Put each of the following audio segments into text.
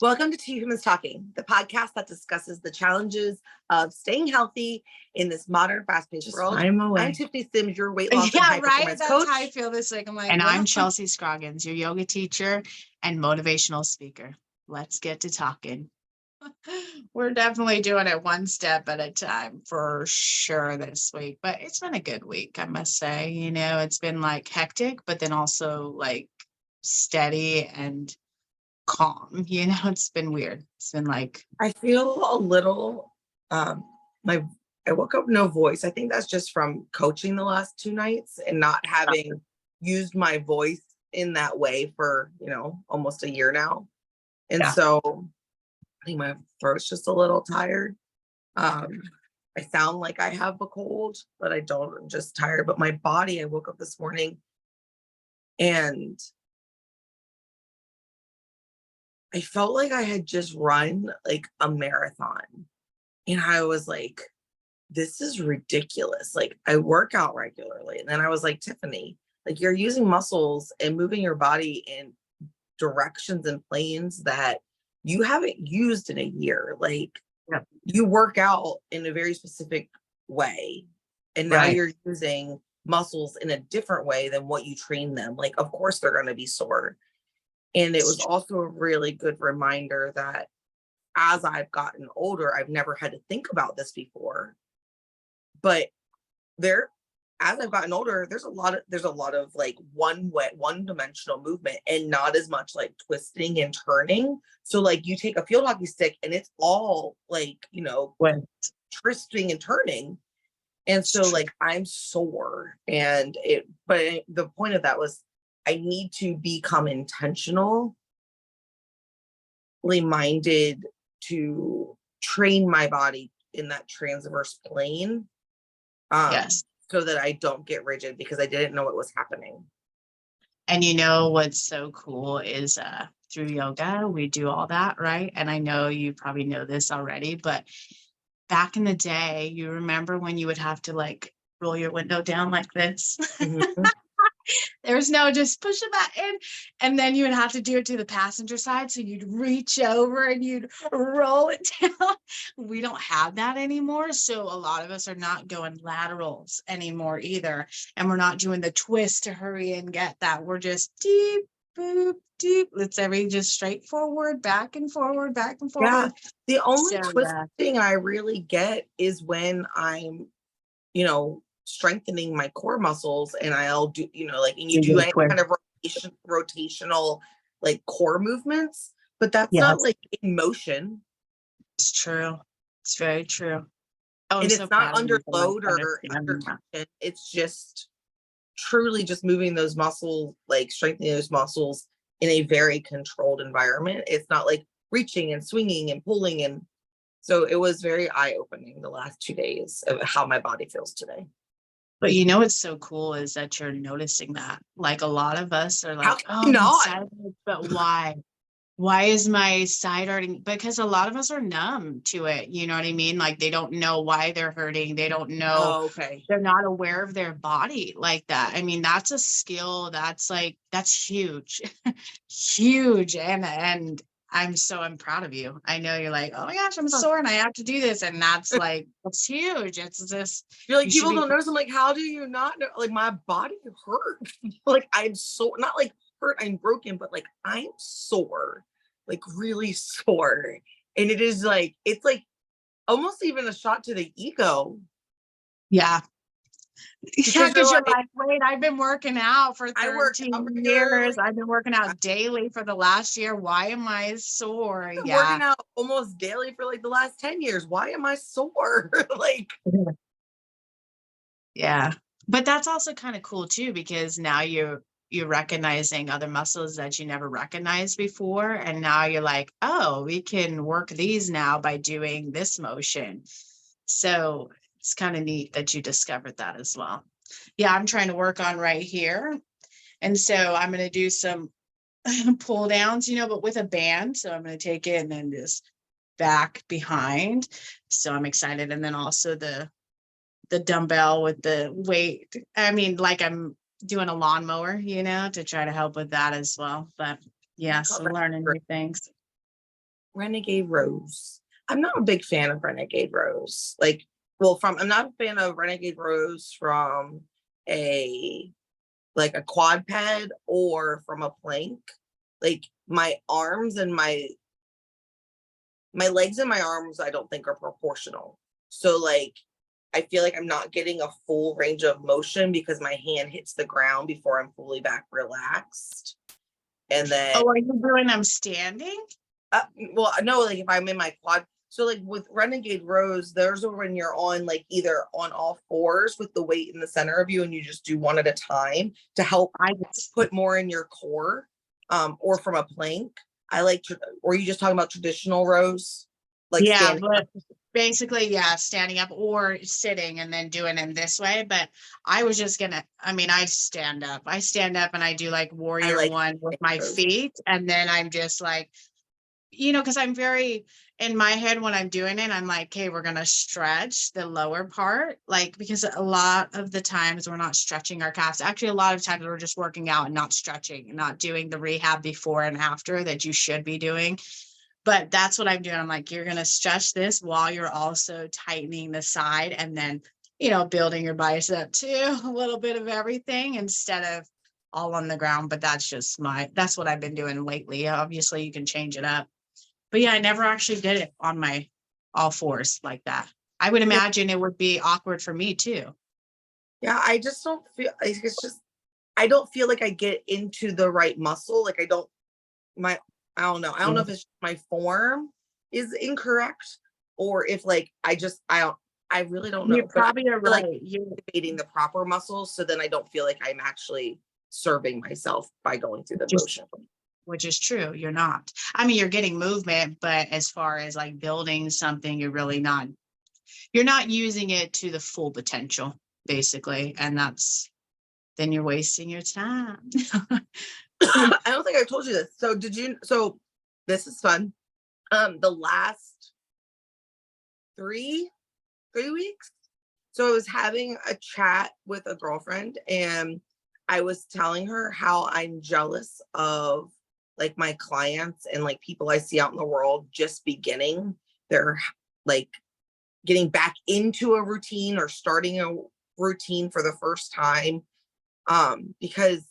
Welcome to Two Humans Talking, the podcast that discusses the challenges of staying healthy in this modern, fast-paced world. I'm Tiffany Sims, your weight loss and high performance That's coach. how I feel this week. I'm like, and I'm Chelsea Scroggins, your yoga teacher and motivational speaker. Let's get to talking. We're definitely doing it one step at a time for sure this week, but it's been a good week, I must say. You know, it's been like hectic, but then also like steady and calm. You know, it's been weird. It's been like, I feel a little, I woke up no voice. I think that's just from coaching the last 2 nights and not having used my voice in that way for, almost a year now. And so I think my throat's just a little tired. I sound like I have a cold, but I don't. I'm just tired. But my body, I woke up this morning and I felt like I had just run like a marathon. And I was like, this is ridiculous. Like, I work out regularly. And then I was like, Tiffany, like, you're using muscles and moving your body in directions and planes that you haven't used in a year. Like, you work out in a very specific way. And now you're using muscles in a different way than what you train them. Like, of course, they're going to be sore. And it was also a really good reminder that as I've gotten older, I've never had to think about this before. But as I've gotten older, there's a lot of like one-dimensional movement and not as much like twisting and turning. So like you take a field hockey stick and it's all like, twisting and turning. And so like I'm sore but the point of that was I need to become intentionally minded to train my body in that transverse plane. So that I don't get rigid because I didn't know what was happening. and you know what's so cool is through yoga, we do all that, right? And I know you probably know this already, but back in the day, you remember when you would have to like roll your window down like this? Mm-hmm. There's no just push a button, and then you would have to do it to the passenger side. So you'd reach over and you'd roll it down. We don't have that anymore. So a lot of us are not going laterals anymore either. And we're not doing the twist to hurry and get that. We're just deep, boop, deep. It's just straightforward, back and forward, back and forward. Yeah. The only twisting I really get is when I'm, strengthening my core muscles and I'll do, and you do any kind of rotational like core movements, but that's not like in motion. It's true. It's very true. Oh, and it's not under load or under tension. It's just truly just moving those muscles, like strengthening those muscles in a very controlled environment. It's not like reaching and swinging and pulling. And so it was very eye-opening the last 2 days of how my body feels today. But what's so cool is that you're noticing that. Like a lot of us are like, oh, not? But why? Why is my side hurting? Because a lot of us are numb to it. You know what I mean? Like they don't know why they're hurting. They don't know. Oh, okay. They're not aware of their body like that. I mean, that's a skill. That's huge, huge. And I'm proud of you. I know you're like, oh my gosh, I'm sore and I have to do this. And that's huge. It's just, you're like, people don't notice. I'm like, how do you not know? Like my body hurts. Like I'm so not like hurt, I'm broken, but like I'm sore, like really sore. And it is like, it's like almost even a shot to the ego. Yeah. Because you're like, wait, I've been working out for 13 years. I've been working out daily for the last year. Why am I sore? I've been working out almost daily for like the last 10 years. Why am I sore? Yeah. But that's also kind of cool too, because now you're recognizing other muscles that you never recognized before. And now you're like, oh, we can work these now by doing this motion. So it's kind of neat that you discovered that as well. Yeah, I'm trying to work on right here. And so I'm going to do some pull downs, but with a band. So I'm going to take it and then just back behind. So I'm excited. And then also the dumbbell with the weight. I mean, like I'm doing a lawnmower, to try to help with that as well. But yeah, so learning new things. Renegade Rose. I'm not a big fan of Renegade Rose. Like, well, I'm not a fan of Renegade Rose from a like a quad ped or from a plank. Like my arms and my legs and my arms, I don't think are proportional. So like I feel like I'm not getting a full range of motion because my hand hits the ground before I'm fully back relaxed. And then Oh, are you doing them standing? well, no, like if I'm in my quad, so like with Renegade Rose, those are when you're on like either on all fours with the weight in the center of you and you just do one at a time to help I just, put more in your core, or from a plank. I like, or you just talking about traditional rows, like yeah, standing but up? basically, yeah, standing up or sitting and then doing it this way. But I was just gonna, I mean, I stand up. I stand up and I do like I warrior like one with my rows. feet. And then I'm just like, because I'm very in my head when I'm doing it, I'm like, okay, we're gonna stretch the lower part, like because a lot of the times we're not stretching our calves. Actually, a lot of times we're just working out and not stretching and not doing the rehab before and after that you should be doing. But that's what I'm doing. I'm like, you're gonna stretch this while you're also tightening the side and then, building your bicep too, a little bit of everything instead of all on the ground. But that's what I've been doing lately. Obviously, you can change it up. But yeah, I never actually did it on my all fours like that. I would Yeah, imagine it would be awkward for me too. yeah, I just don't feel like it's just I don't feel like I get into the right muscle. Like I don't my I don't know. I don't know Yeah. if it's my form is incorrect or if like I really don't You know. But I probably are feel like right. You activating the proper muscles so then I don't feel like I'm actually serving myself by going through the just, motion. which is true. You're not. I mean, you're getting movement, but as far as like building something, you're not using it to the full potential, basically. And then you're wasting your time. I don't think I told you this. So this is fun. The last three weeks. So I was having a chat with a girlfriend and I was telling her how I'm jealous of like my clients and like people I see out in the world just beginning their like getting back into a routine or starting a routine for the first time. Because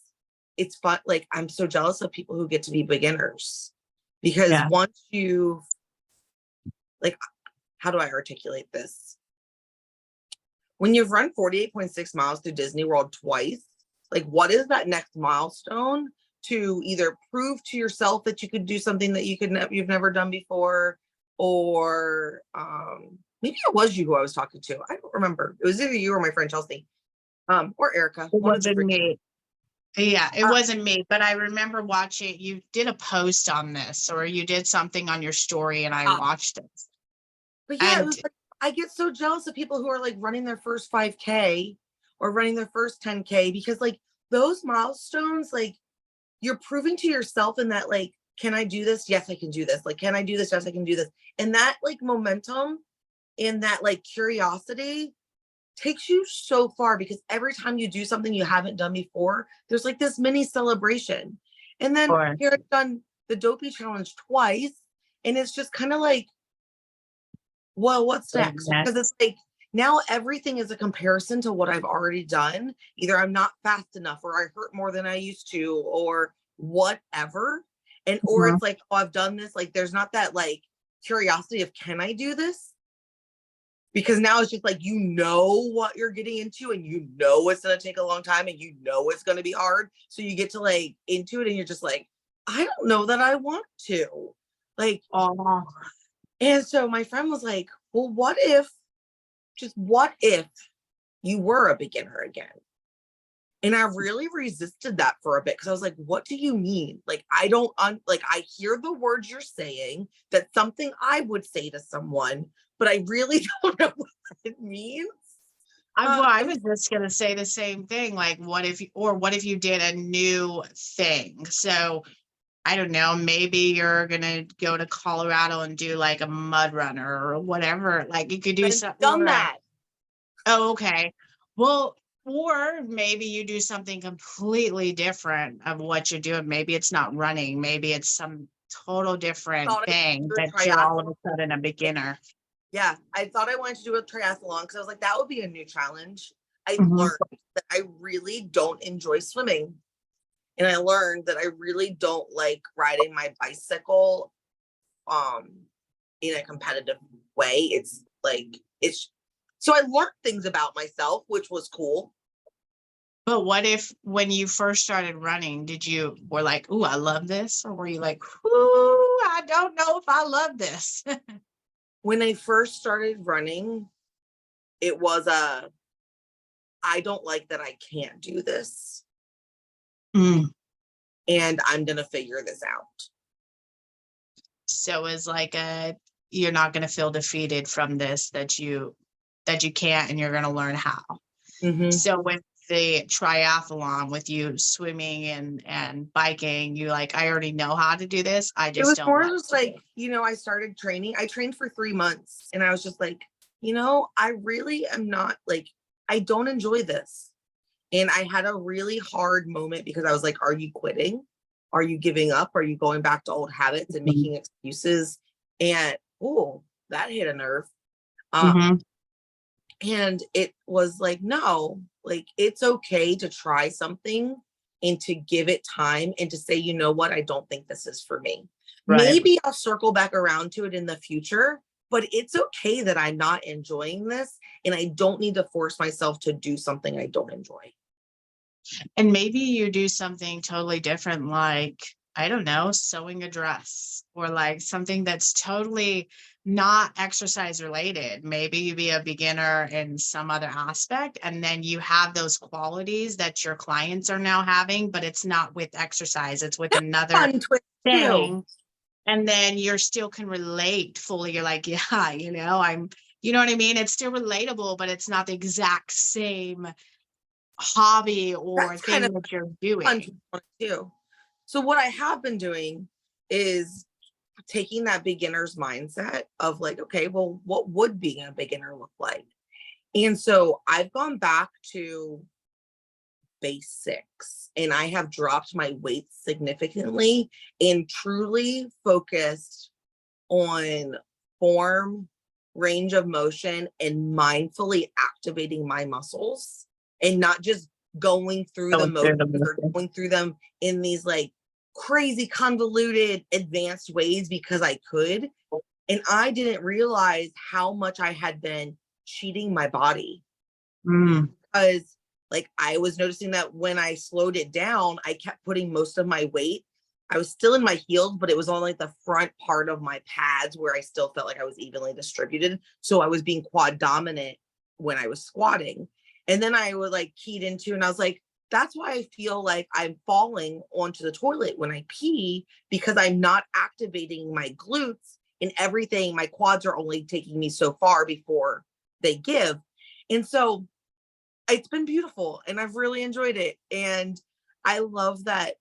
it's fun. Like I'm so jealous of people who get to be beginners because Yeah. once you like, how do I articulate this? When you've run 48.6 miles through Disney World twice, like what is that next milestone to either prove to yourself that you could do something that you've never done before, or maybe it was you who I was talking to. I don't remember. It was either you or my friend Chelsea, or Erica, It one of the wasn't three. me. Yeah, it Uh, wasn't me, but I remember watching, you did a post on this or you did something on your story and I uh, watched it. but yeah, it And was like I get so jealous of people who are like running their first 5K or running their first 10K because like those milestones, like you're proving to yourself in that like, can I do this? Yes, I can do this. Like, can I do this? Yes, I can do this. And that like momentum and that like curiosity takes you so far because every time you do something you haven't done before, there's like this mini celebration. And then or here I've done the dopey challenge twice, and it's just kind of like, well, what's next? Because it's like now everything is a comparison to what I've already done. Either I'm not fast enough, or I hurt more than I used to, or whatever. And or Mhm. it's like, oh, I've done this. Like there's not that like curiosity of can I do this? Because now it's just like you know what you're getting into and you know it's going to take a long time and you know it's going to be hard, so you get to like into it and you're just like, I don't know that I want to, like. Oh, And so my friend was like, well, what if you were a beginner again? And I really resisted that for a bit because I was like, what do you mean? Like, I don't, like, I hear the words you're saying. That's something I would say to someone, but I really don't know what it means. I was just gonna say the same thing. Like, what if you did a new thing? So I don't know, maybe you're gonna go to Colorado and do like a mud runner or whatever. Like you could do I've something. done that. Oh, okay. Well, or maybe you do something completely different of what you're doing. Maybe it's not running. Maybe it's total different Thought I thing wanted to that do a you're all of triathlon. a sudden a beginner. Yeah, I thought I wanted to do a triathlon because I was like, that would be a new challenge. I Mhm. learned that I really don't enjoy swimming. And I learned that I really don't like riding my bicycle um in a competitive way. It's like it's so I learned things about myself, which was cool. But what if when you first started running, did you were like, "Ooh, I love this," or were you like, "Ooh, I don't know if I love this"? When I first started running, it was a I don't like that I can't do this Mm. and I'm gonna figure this out. So it's like you're not going to feel defeated from this, that you can't, and you're going to learn how. Mm-hmm. So with the triathlon, with you swimming and biking, you like, I already know how to do this. I It just was don't more like just to do like, it. I started training. I trained for 3 months and I was just like, I really am not like, I don't enjoy this. And I had a really hard moment because I was like, are you quitting? Are you giving up? Are you going back to old habits and Mhm. making excuses? And oh, that hit a nerve. Um, Mhm. and it was like, no, like it's okay to try something and to give it time and to say, you know what, I don't think this is for me. Right. Maybe I'll circle back around to it in the future, but it's okay that I'm not enjoying this and I don't need to force myself to do something I don't enjoy. And maybe you do something totally different, like, I don't know, sewing a dress or like something that's totally not exercise related. Maybe you be a beginner in some other aspect, and then you have those qualities that your clients are now having, but it's not with exercise, it's with another Fun twist too. thing. And then you're still can relate fully. You're like, yeah, you know what I mean? It's still relatable, but it's not the exact same hobby or That's kind thing of that you're fun doing. too. So what I have been doing is taking that beginner's mindset of like, okay, well, what would being a beginner look like? And so I've gone back to basics and I have dropped my weight significantly and truly focused on form, range of motion, and mindfully activating my muscles and not just going through the Going through motions the or motion. going through them in these like crazy convoluted advanced ways because I could. And I didn't realize how much I had been cheating my body Mm. because like I was noticing that when I slowed it down, I kept putting most of my weight. I was still in my heels, but it was on like the front part of my pads where I still felt like I was evenly distributed. So I was being quad dominant when I was squatting. And then I was like keyed into, and I was like, that's why I feel like I'm falling onto the toilet when I pee because I'm not activating my glutes and everything. My quads are only taking me so far before they give. And so it's been beautiful and I've really enjoyed it. And I love that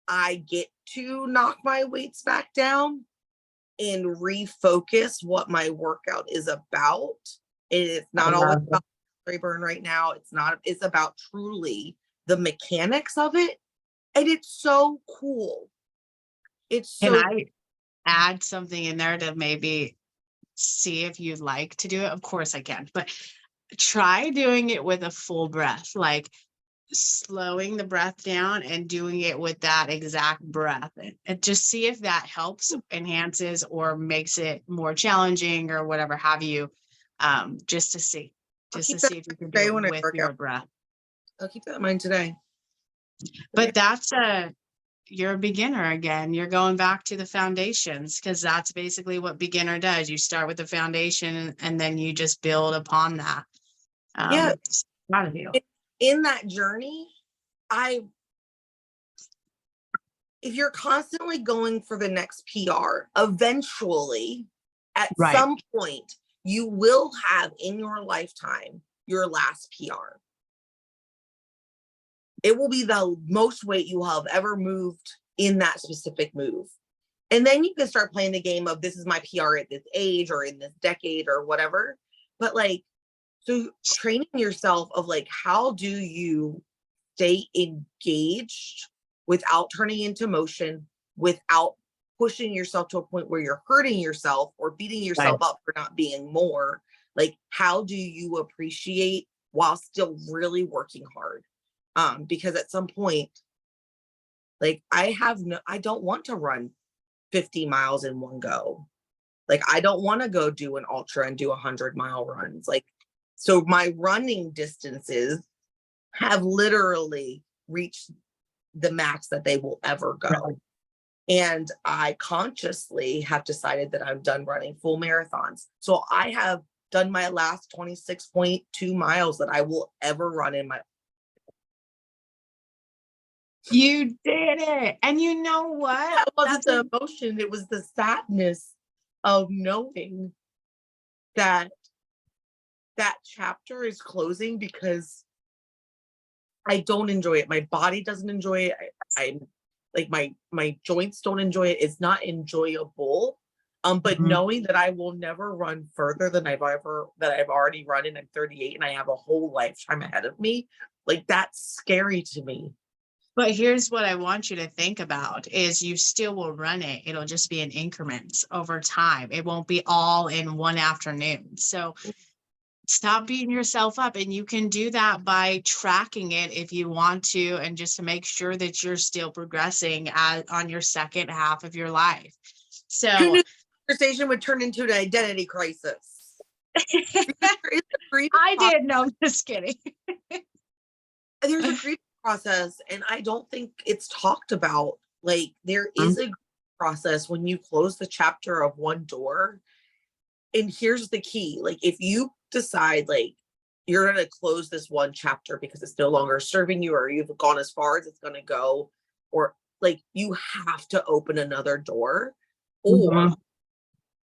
I get to knock my weights back down and refocus what my workout is about. And it's I not always love it. about calorie burn right now. It's about truly the mechanics of it. And it's so cool. It's Can so I add something in there to maybe see if you'd like to do it? Of course I can, but try doing it with a full breath, like slowing the breath down and doing it with that exact breath, and just see if that helps, enhances, or makes it more challenging or whatever have you. Just to see, I'll just to keep that see if you can in do mind today it when I with work out. your breath. I'll keep that in mind today. But that's you're a beginner again. You're going back to the foundations, because that's basically what beginner does. You start with the foundation and then you just build upon that. Yeah. It's proud of you. In that journey, I if you're constantly going for the next PR, eventually, at Right. some point, you will have in your lifetime your last PR. It will be the most weight you have ever moved in that specific move. And then you can start playing the game of this is my PR at this age or in this decade or whatever. But like, so training yourself of like, how do you stay engaged without turning into motion, without pushing yourself to a point where you're hurting yourself or beating yourself Right. up for not being more. Like, how do you appreciate while still really working hard? Because at some point, like, I don't want to run 50 miles in one go. Like, I don't want to go do an ultra and do 100-mile runs. Like, so my running distances have literally reached the max that they will ever go. Right. And I consciously have decided that I'm done running full marathons. So I have done my last 26.2 miles that I will ever run in my. You did it. And you know what? That wasn't the emotion, it was the sadness of knowing that that chapter is closing because I don't enjoy it. My body doesn't enjoy it. I like my joints don't enjoy it. It's not enjoyable. But Mhm. knowing that I will never run further than I've already run, and I'm 38 and I have a whole lifetime ahead of me, like, that's scary to me. But here's what I want you to think about is you still will run it. It'll just be in increments over time. It won't be all in one afternoon. So stop beating yourself up, and you can do that by tracking it if you want to, and just to make sure that you're still progressing on your second half of your life. Who So knew the conversation would turn into an identity crisis? There is a grieving I did. No, I'm just kidding. there's a grieving process, and I don't think it's talked about. Like, there is a process when you close the chapter of one door. And here's the key, like, if you decide, like, you're going to close this one chapter because it's no longer serving you, or you've gone as far as it's going to go, or, like, you have to open another door, or Mhm.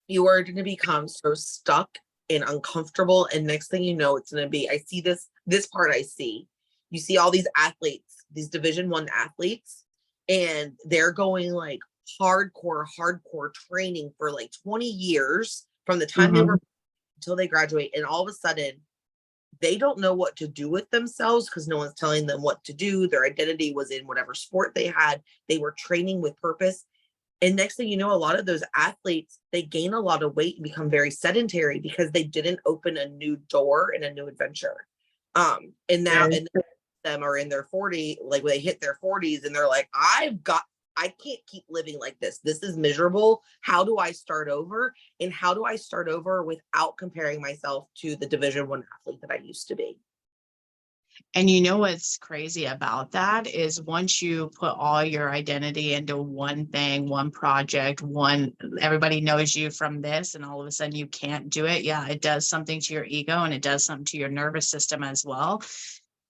you are going to become so stuck and uncomfortable, and next thing you know, it's going to be, I see this part. I see, you see all these athletes, these Division 1 athletes, and they're going, like, hardcore training for like 20 years from the time they Mhm. were until they graduate, and all of a sudden they don't know what to do with themselves because no one's telling them what to do. Their identity was in whatever sport they had. They were training with purpose, and next thing you know, a lot of those athletes, they gain a lot of weight and become very sedentary because they didn't open a new door and a new adventure. And now, Yes. and them are in their 40, like, when they hit their 40s, and they're like, I can't keep living like this. This is miserable. How do I start over? And how do I start over without comparing myself to the Division 1 athlete that I used to be? And you know what's crazy about that is once you put all your identity into one thing, one project, everybody knows you from this, and all of a sudden you can't do it. Yeah, it does something to your ego, and it does something to your nervous system as well.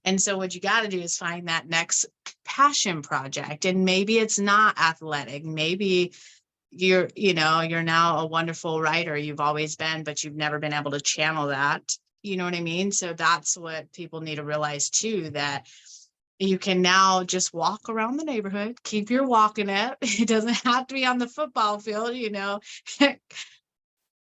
And so what you got to do is find that next passion project. And maybe it's not athletic. Maybe you're now a wonderful writer. You've always been, but you've never been able to channel that. You know what I mean? So that's what people need to realize too, that you can now just walk around the neighborhood, keep your walking it. It doesn't have to be on the football field,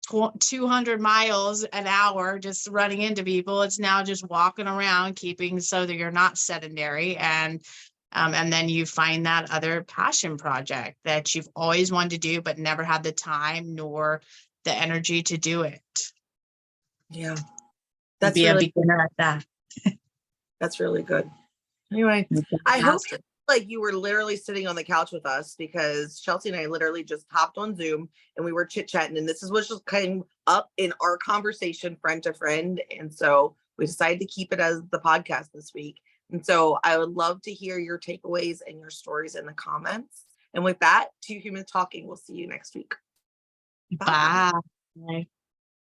200 miles an hour, just running into people. It's now just walking around, keeping so that you're not sedentary. And then you find that other passion project that you've always wanted to do, but never had the time nor the energy to do it. Yeah, Be a beginner at that. that's really good. Anyway, I hope Master. you like you were literally sitting on the couch with us, because Chelsea and I literally just hopped on Zoom and we were chit chatting, and this is what just came up in our conversation, friend to friend. And so we decided to keep it as the podcast this week. And so I would love to hear your takeaways and your stories in the comments. And with that, Two Humans Talking, we'll see you next week. Bye. Bye.